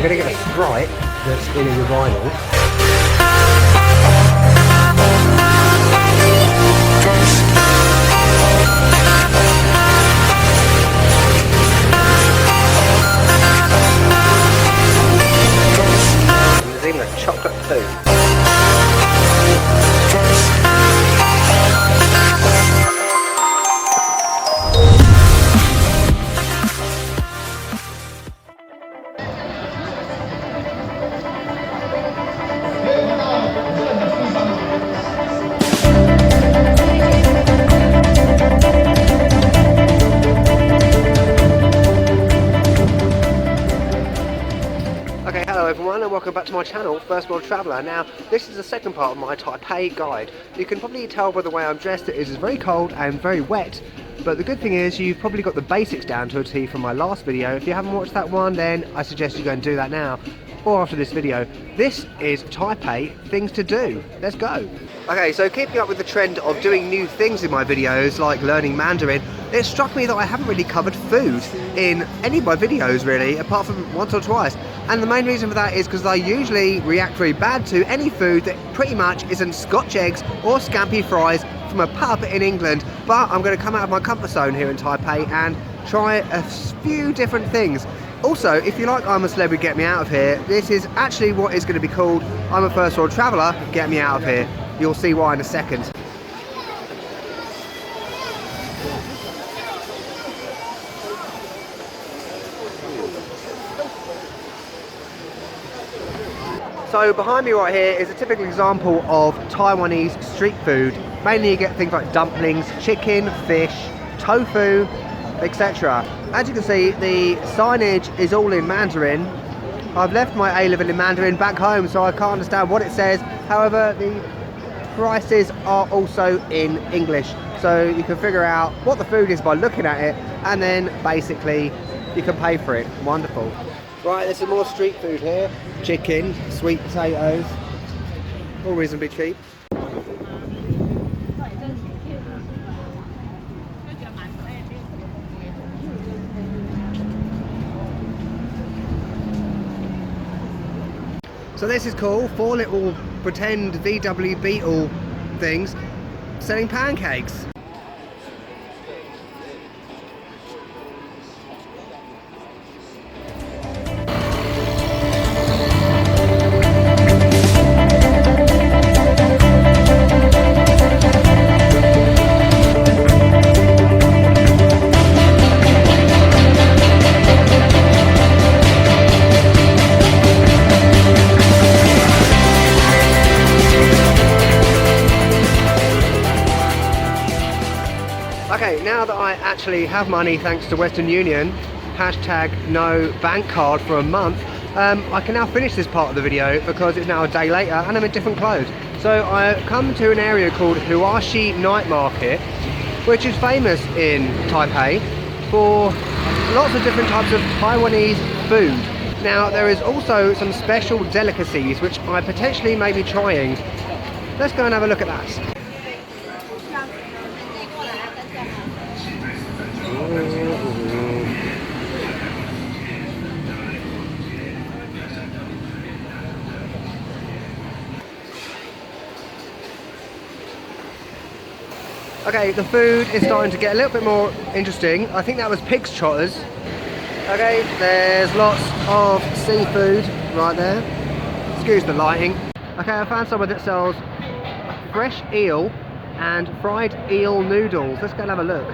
I'm going to get a stripe that's in the vinyl. And there's even a chocolate food. Okay, hello everyone and welcome back to my channel, First World Traveller. Now, this is the second part of my Taipei guide. You can probably tell by the way I'm dressed it is very cold and very wet, but the good thing is you've probably got the basics down to a T from my last video. If you haven't watched that one, then I suggest you go and do that now, or after this video. This is Taipei, things to do. Let's go. Okay, so keeping up with the trend of doing new things in my videos, like learning Mandarin, it struck me that I haven't really covered food in any of my videos really, apart from once or twice. And the main reason for that is because I usually react very bad to any food that pretty much isn't Scotch eggs or scampi fries from a pub in England. But I'm going to come out of my comfort zone here in Taipei and try a few different things. Also, if you like I'm a Celebrity, Get Me Out of Here, this is actually what is going to be called I'm a First World Traveller, Get Me Out of Here. You'll see why in a second. So behind me right here is a typical example of Taiwanese street food. Mainly you get things like dumplings, chicken, fish, tofu, etc. As you can see, the signage is all in Mandarin. I've left my A-level in Mandarin back home, so I can't understand what it says. However, the prices are also in English, so you can figure out what the food is by looking at it, and then basically you can pay for it. Wonderful. Right, there's some more street food here. Chicken, sweet potatoes, all reasonably cheap. So this is cool, 4 little pretend VW Beetle things selling pancakes. Okay, now that I actually have money thanks to Western Union, hashtag no bank card for a month, I can now finish this part of the video because it's now a day later and I'm in different clothes. So I come to an area called Huashi Night Market, which is famous in Taipei for lots of different types of Taiwanese food. Now there is also some special delicacies which I potentially may be trying. Let's go and have a look at that. Okay, the food is starting to get a little bit more interesting. I think that was pig's trotters. Okay, there's lots of seafood right there. Excuse the lighting. Okay, I found somewhere that sells fresh eel and fried eel noodles. Let's go and have a look.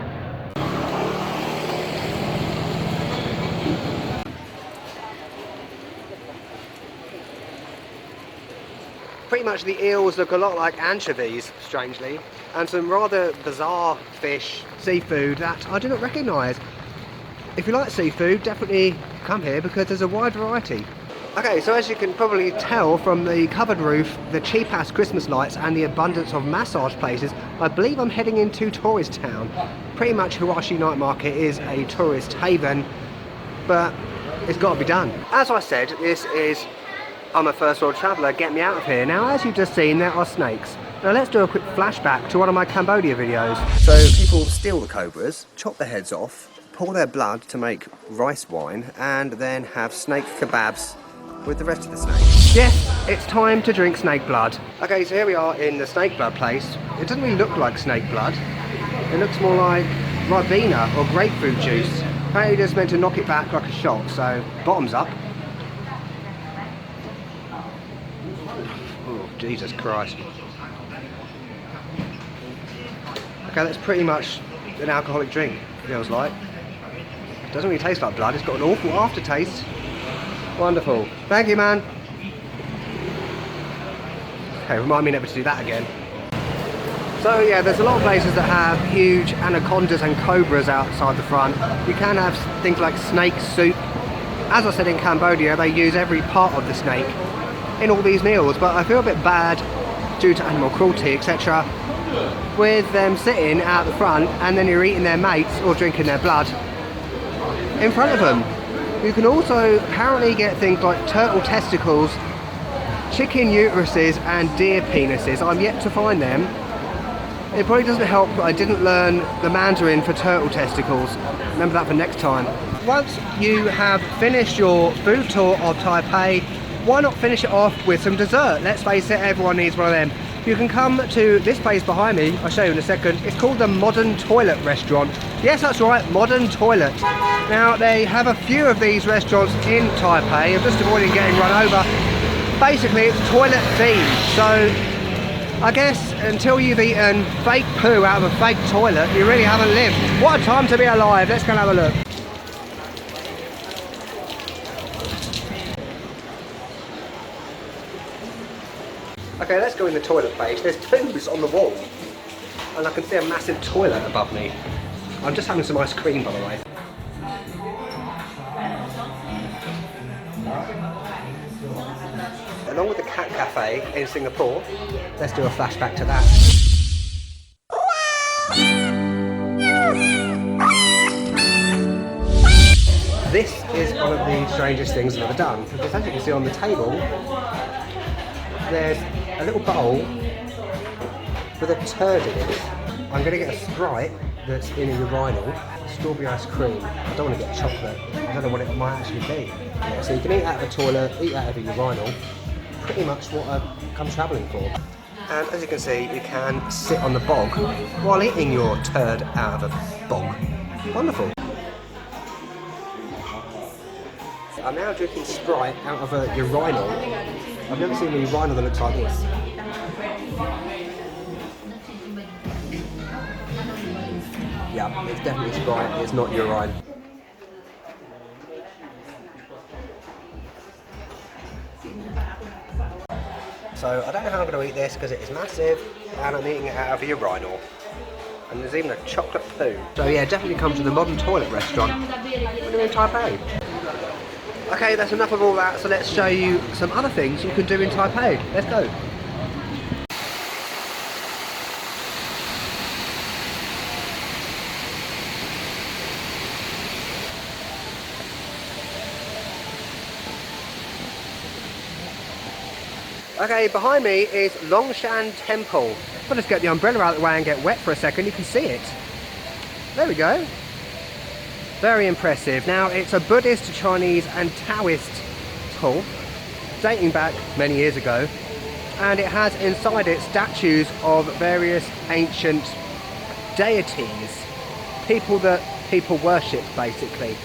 Pretty much the eels look a lot like anchovies, strangely, and some rather bizarre fish, seafood that I do not recognise. If you like seafood, definitely come here because there's a wide variety. Okay, so as you can probably tell from the covered roof, the cheap-ass Christmas lights and the abundance of massage places, I believe I'm heading into tourist town. Pretty much Huashi Night Market is a tourist haven, but it's got to be done. As I said, this is I'm a First World Traveller, Get Me Out of Here. Now, as you've just seen, there are snakes. Now let's do a quick flashback to one of my Cambodia videos. So people steal the cobras, chop their heads off, pour their blood to make rice wine, and then have snake kebabs with the rest of the snakes. Yes, it's time to drink snake blood. Okay, so here we are in the snake blood place. It doesn't really look like snake blood. It looks more like Ribena or grapefruit juice. Apparently just meant to knock it back like a shot, so bottoms up. Oh, Jesus Christ. Okay, that's pretty much an alcoholic drink, feels like. It doesn't really taste like blood, it's got an awful aftertaste. Wonderful. Thank you, man. Okay, remind me never to do that again. So yeah, there's a lot of places that have huge anacondas and cobras outside the front. You can have things like snake soup. As I said, in Cambodia, they use every part of the snake in all these meals, but I feel a bit bad due to animal cruelty, etc. with them sitting out the front and then you're eating their mates or drinking their blood in front of them. You can also apparently get things like turtle testicles, chicken uteruses and deer penises. I'm yet to find them. It probably doesn't help that I didn't learn the Mandarin for turtle testicles. Remember that for next time. Once you have finished your food tour of Taipei, why not finish it off with some dessert? Let's face it, everyone needs one of them. You can come to this place behind me, I'll show you in a second. It's called the Modern Toilet Restaurant. Yes, that's right, Modern Toilet. Now, they have a few of these restaurants in Taipei. I'm just avoiding getting run over. Basically, it's toilet themed. So, I guess until you've eaten fake poo out of a fake toilet, you really haven't lived. What a time to be alive. Let's go and have a look. Okay, let's go in the toilet place. There's tombs on the wall, and I can see a massive toilet above me. I'm just having some ice cream, by the way. Along with the cat cafe in Singapore, let's do a flashback to that. This is one of the strangest things I've ever done, because as you can see on the table, there's a little bowl with a turd in it. I'm going to get a Sprite that's in a urinal, strawberry ice cream. I don't want to get chocolate. I don't know what it might actually be. Yeah, so you can eat out of a toilet, eat out of a urinal. Pretty much what I've come travelling for. And as you can see, you can sit on the bog while eating your turd out of a bog. Wonderful. I'm now drinking Sprite out of a urinal. I've never seen a urinal that looks like this. Yeah, it's definitely Sprite, it's not urine. So I don't know how I'm going to eat this because it is massive and I'm eating it out of a urinal. And there's even a chocolate poo. So yeah, definitely come to the Modern Toilet Restaurant when you're in Taipei. Okay, that's enough of all that, so let's show you some other things you can do in Taipei. Let's go. Okay, behind me is Longshan Temple. If I just get the umbrella out of the way and get wet for a second, you can see it. There we go. Very impressive. Now, it's a Buddhist, Chinese and Taoist temple dating back many years ago, and it has inside it statues of various ancient deities, people that people worship basically.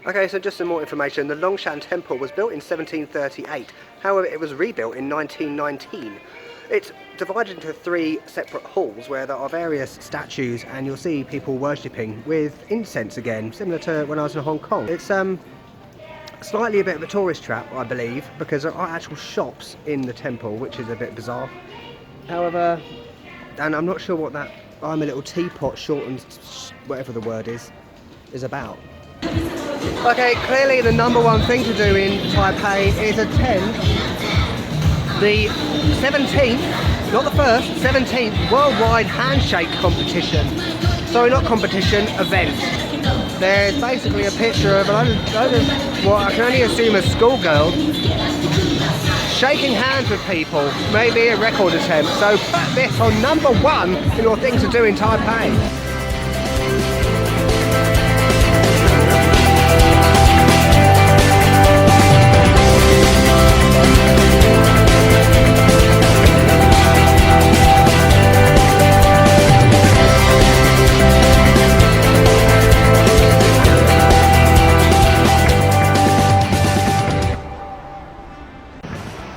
Okay, so just some more information. The Longshan Temple was built in 1738. However, it was rebuilt in 1919. It's divided into 3 separate halls where there are various statues, and you'll see people worshipping with incense again, similar to when I was in Hong Kong. It's slightly a bit of a tourist trap, I believe, because there are actual shops in the temple, which is a bit bizarre. However, and I'm not sure what that I'm a little teapot shortened, whatever the word is about. Okay, clearly the #1 thing to do in Taipei is attend the 17th, not the first, 17th Worldwide Handshake Competition. sorry, not competition, event. There's basically a picture of a load of what I can only assume a schoolgirl shaking hands with people, maybe a record attempt. So put this on number 1 in your things to do in Taipei.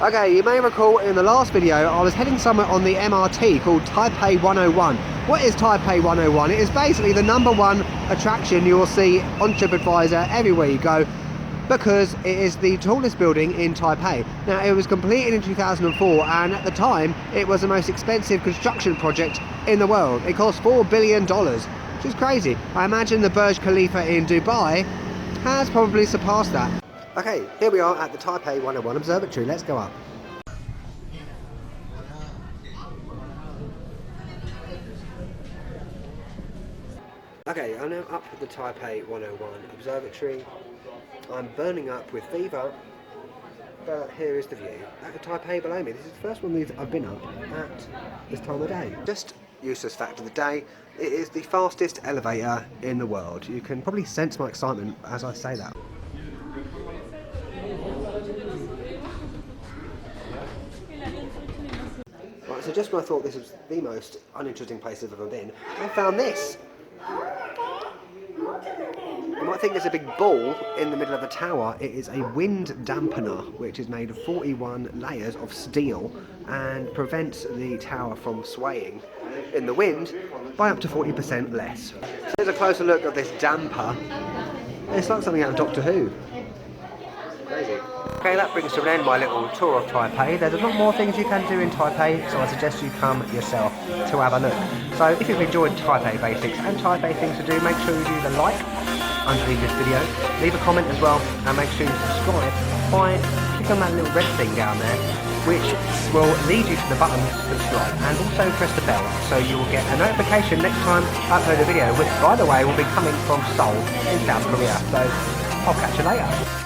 Okay, you may recall in the last video I was heading somewhere on the MRT called Taipei 101. What is Taipei 101? It is basically the number 1 attraction you will see on TripAdvisor everywhere you go, because it is the tallest building in Taipei. Now, it was completed in 2004, and at the time it was the most expensive construction project in the world. It cost $4 billion, which is crazy. I imagine the Burj Khalifa in Dubai has probably surpassed that. Okay, here we are at the Taipei 101 Observatory. Let's go up. Okay, I'm now up at the Taipei 101 Observatory. I'm burning up with fever, but here is the view at the Taipei below me. This is the first one I've been up at this time of day. Just useless fact of the day, it is the fastest elevator in the world. You can probably sense my excitement as I say that. Right, so just when I thought this was the most uninteresting place I've ever been, I found this. You might think there's a big ball in the middle of the tower. It is a wind dampener, which is made of 41 layers of steel and prevents the tower from swaying in the wind by up to 40% less. So here's a closer look at this damper. It's like something out of Doctor Who. Crazy. Okay, that brings to an end my little tour of Taipei. There's a lot more things you can do in Taipei, so I suggest you come yourself to have a look. So if you've enjoyed Taipei basics and Taipei things to do, make sure you do the like underneath this video, leave a comment as well, and make sure you subscribe by clicking on that little red thing down there, which will lead you to the button subscribe, and also press the bell so you will get a notification next time I upload a video, which by the way will be coming from Seoul in South Korea. So I'll catch you later.